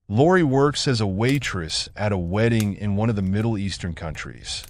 Lori works as a waitress at a wedding in one of the Middle Eastern countries.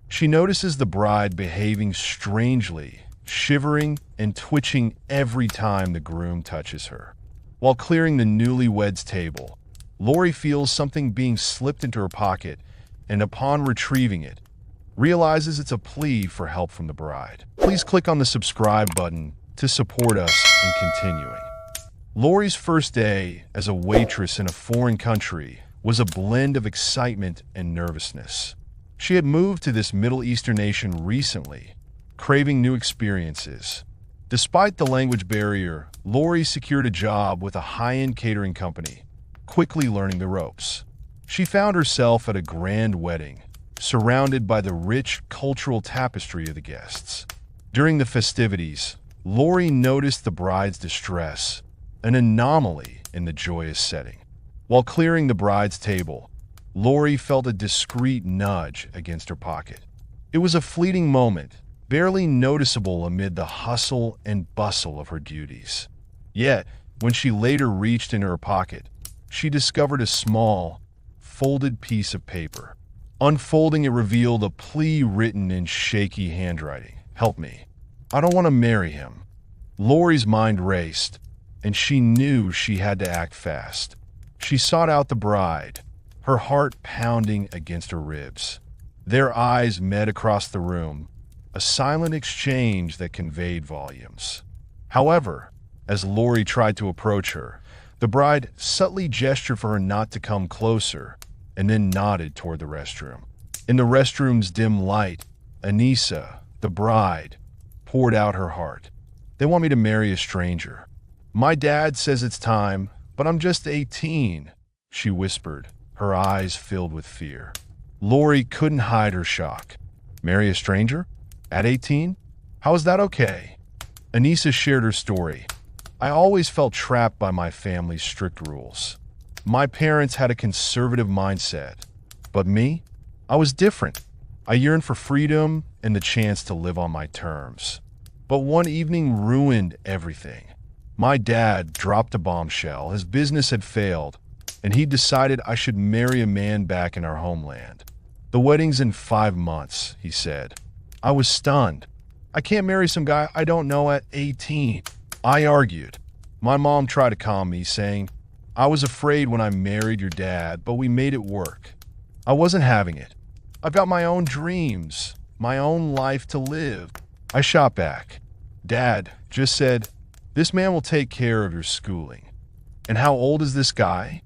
She notices the bride behaving strangely, shivering and twitching every time the groom touches her. While clearing the newlyweds table, Lori feels something being slipped into her pocket and upon retrieving it, realizes it's a plea for help from the bride. Please click on the subscribe button to support us in continuing. Lori's first day as a waitress in a foreign country was a blend of excitement and nervousness. She had moved to this Middle Eastern nation recently, craving new experiences. Despite the language barrier, Lori secured a job with a high-end catering company, quickly learning the ropes. She found herself at a grand wedding, surrounded by the rich cultural tapestry of the guests. During the festivities, Lori noticed the bride's distress, an anomaly in the joyous setting. While clearing the bride's table, Lori felt a discreet nudge against her pocket. It was a fleeting moment, barely noticeable amid the hustle and bustle of her duties. Yet, when she later reached in her pocket, she discovered a small, folded piece of paper. Unfolding it revealed a plea written in shaky handwriting. "Help me. I don't want to marry him." Lori's mind raced, and she knew she had to act fast. She sought out the bride, her heart pounding against her ribs. Their eyes met across the room, a silent exchange that conveyed volumes. However, as Lori tried to approach her, the bride subtly gestured for her not to come closer, and then nodded toward the restroom. In the restroom's dim light, Anissa, the bride, poured out her heart. "They want me to marry a stranger. My dad says it's time, but I'm just 18, she whispered, her eyes filled with fear. Lori couldn't hide her shock. Marry a stranger? At 18? How is that okay? Anissa shared her story. "I always felt trapped by my family's strict rules. My parents had a conservative mindset, but me? I was different. I yearned for freedom and the chance to live on my terms. But one evening ruined everything. My dad dropped a bombshell. His business had failed, and he decided I should marry a man back in our homeland. The wedding's in 5 months, he said. I was stunned. I can't marry some guy I don't know at 18. I argued. My mom tried to calm me, saying, I was afraid when I married your dad, but we made it work. I wasn't having it. I've got my own dreams, my own life to live. I shot back. Dad just said, this man will take care of your schooling. And how old is this guy?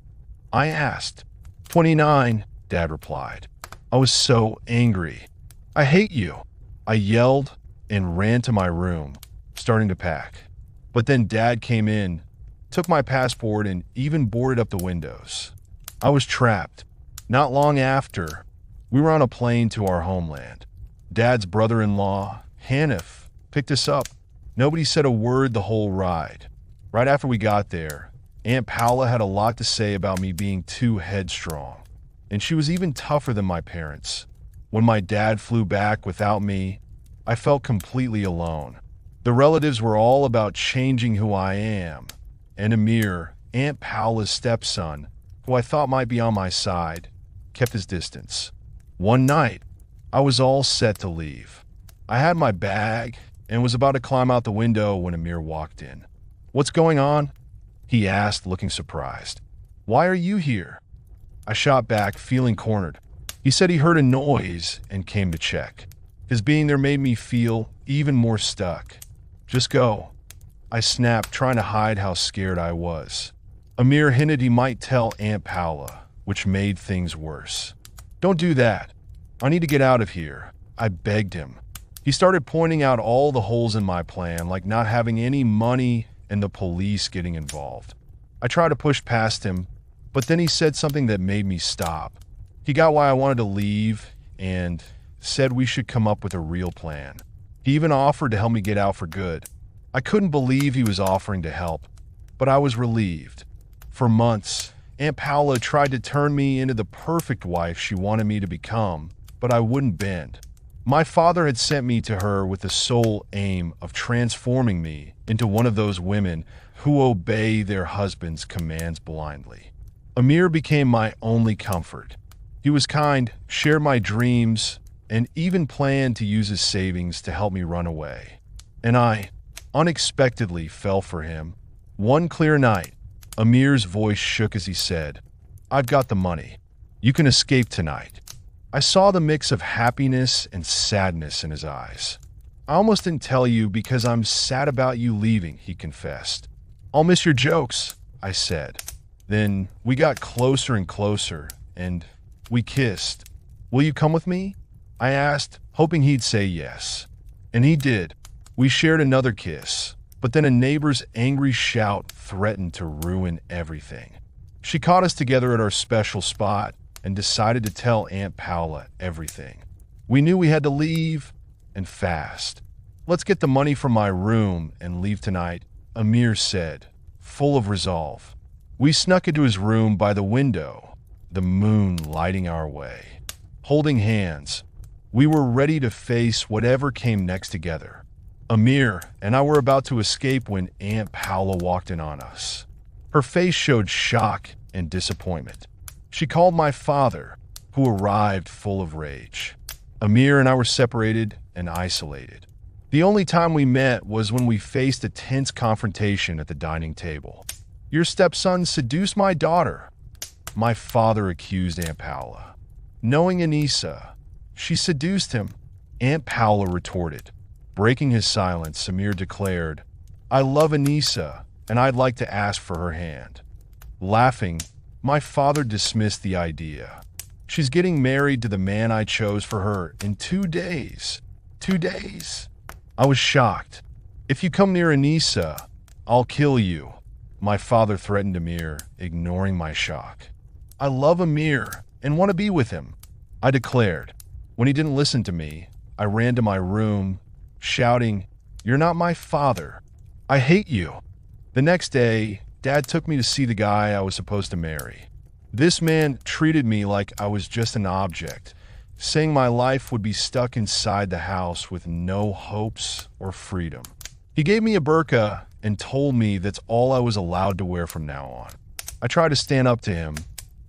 I asked. 29, Dad replied. I was so angry. I hate you. I yelled and ran to my room, starting to pack. But then Dad came in, took my passport, and even boarded up the windows. I was trapped. Not long after, we were on a plane to our homeland. Dad's brother-in-law, Hanif, picked us up. Nobody said a word the whole ride. Right after we got there, Aunt Paula had a lot to say about me being too headstrong, and she was even tougher than my parents. When my dad flew back without me, I felt completely alone. The relatives were all about changing who I am, and Amir, Aunt Paula's stepson, who I thought might be on my side, kept his distance. One night, I was all set to leave. I had my bag and was about to climb out the window when Amir walked in. What's going on? He asked, looking surprised. Why are you here? I shot back, feeling cornered. He said he heard a noise and came to check. His being there made me feel even more stuck. Just go. I snapped, trying to hide how scared I was. Amir hinted he might tell Aunt Paula, which made things worse. Don't do that. I need to get out of here. I begged him. He started pointing out all the holes in my plan, like not having any money and the police getting involved. I tried to push past him, but then he said something that made me stop. He got why I wanted to leave and said we should come up with a real plan. He even offered to help me get out for good. I couldn't believe he was offering to help, but I was relieved. For months, Aunt Paula tried to turn me into the perfect wife she wanted me to become, but I wouldn't bend. My father had sent me to her with the sole aim of transforming me into one of those women who obey their husbands' commands blindly. Amir became my only comfort. He was kind, shared my dreams, and even planned to use his savings to help me run away. And I unexpectedly fell for him. One clear night, Amir's voice shook as he said, "I've got the money. You can escape tonight." I saw the mix of happiness and sadness in his eyes. "I almost didn't tell you because I'm sad about you leaving," he confessed. "I'll miss your jokes," I said. Then we got closer and closer, and we kissed. "Will you come with me?" I asked, hoping he'd say yes. And he did. We shared another kiss, but then a neighbor's angry shout threatened to ruin everything. She caught us together at our special spot and decided to tell Aunt Paula everything. We knew we had to leave, and fast. "Let's get the money from my room and leave tonight," Amir said, full of resolve. We snuck into his room by the window, the moon lighting our way. Holding hands, we were ready to face whatever came next together. Amir and I were about to escape when Aunt Paula walked in on us. Her face showed shock and disappointment. She called my father, who arrived full of rage. Amir and I were separated and isolated. The only time we met was when we faced a tense confrontation at the dining table. "Your stepson seduced my daughter," my father accused Aunt Paula. Knowing Anissa, she seduced him, Aunt Paula retorted. Breaking his silence, Amir declared, "I love Anissa, and I'd like to ask for her hand." Laughing, my father dismissed the idea. "She's getting married to the man I chose for her in 2 days. 2 days?" I was shocked. "If you come near Anissa, I'll kill you," my father threatened Amir, ignoring my shock. "I love Amir and want to be with him," I declared. When he didn't listen to me, I ran to my room, shouting, "You're not my father. I hate you." The next day, Dad took me to see the guy I was supposed to marry. This man treated me like I was just an object, saying my life would be stuck inside the house with no hopes or freedom. He gave me a burqa and told me that's all I was allowed to wear from now on. I tried to stand up to him,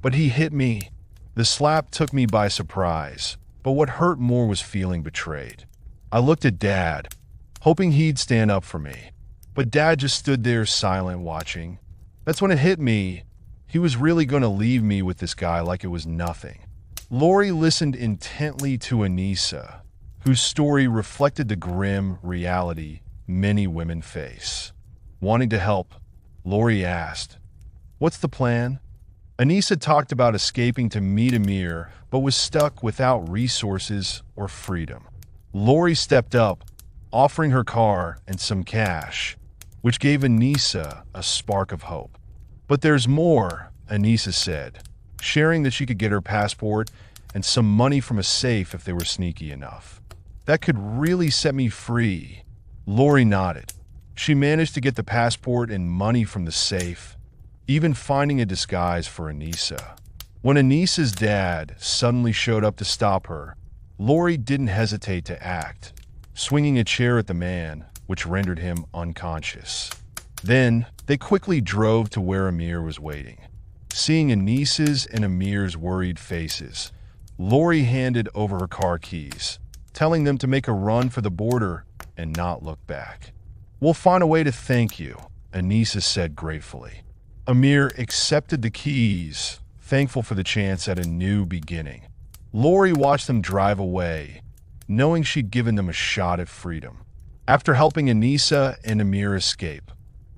but he hit me. The slap took me by surprise, but what hurt more was feeling betrayed. I looked at Dad, hoping he'd stand up for me, but Dad just stood there silent, watching. That's when it hit me. He was really going to leave me with this guy like it was nothing. Lori listened intently to Anissa, whose story reflected the grim reality many women face. Wanting to help, Lori asked, "What's the plan?" Anissa talked about escaping to meet Amir, but was stuck without resources or freedom. Lori stepped up, offering her car and some cash, which gave Anissa a spark of hope. "But there's more," Anissa said, sharing that she could get her passport and some money from a safe if they were sneaky enough. "That could really set me free." Lori nodded. She managed to get the passport and money from the safe, even finding a disguise for Anissa. When Anissa's dad suddenly showed up to stop her, Lori didn't hesitate to act, swinging a chair at the man, which rendered him unconscious. Then, they quickly drove to where Amir was waiting. Seeing Anissa's and Amir's worried faces, Lori handed over her car keys, telling them to make a run for the border and not look back. "We'll find a way to thank you," Anissa said gratefully. Amir accepted the keys, thankful for the chance at a new beginning. Lori watched them drive away, knowing she'd given them a shot at freedom. After helping Anissa and Amir escape,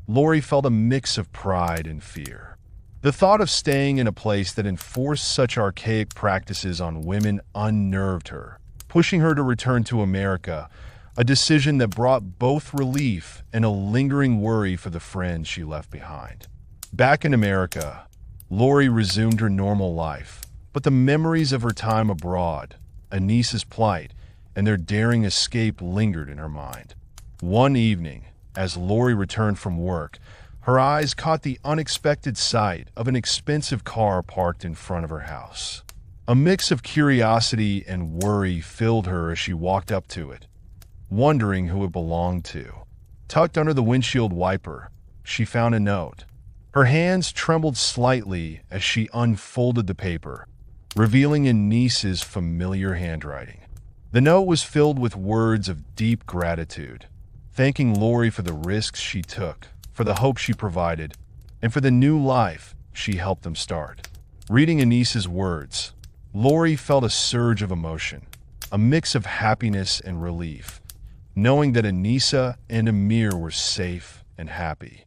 Lori felt a mix of pride and fear. The thought of staying in a place that enforced such archaic practices on women unnerved her, pushing her to return to America, a decision that brought both relief and a lingering worry for the friends she left behind. Back in America, Lori resumed her normal life, but the memories of her time abroad, Anissa's plight, and their daring escape lingered in her mind. One evening, as Lori returned from work, her eyes caught the unexpected sight of an expensive car parked in front of her house. A mix of curiosity and worry filled her as she walked up to it, wondering who it belonged to. Tucked under the windshield wiper, she found a note. Her hands trembled slightly as she unfolded the paper, revealing Anissa's familiar handwriting. The note was filled with words of deep gratitude, thanking Lori for the risks she took, for the hope she provided, and for the new life she helped them start. Reading Anissa's words, Lori felt a surge of emotion, a mix of happiness and relief, knowing that Anissa and Amir were safe and happy.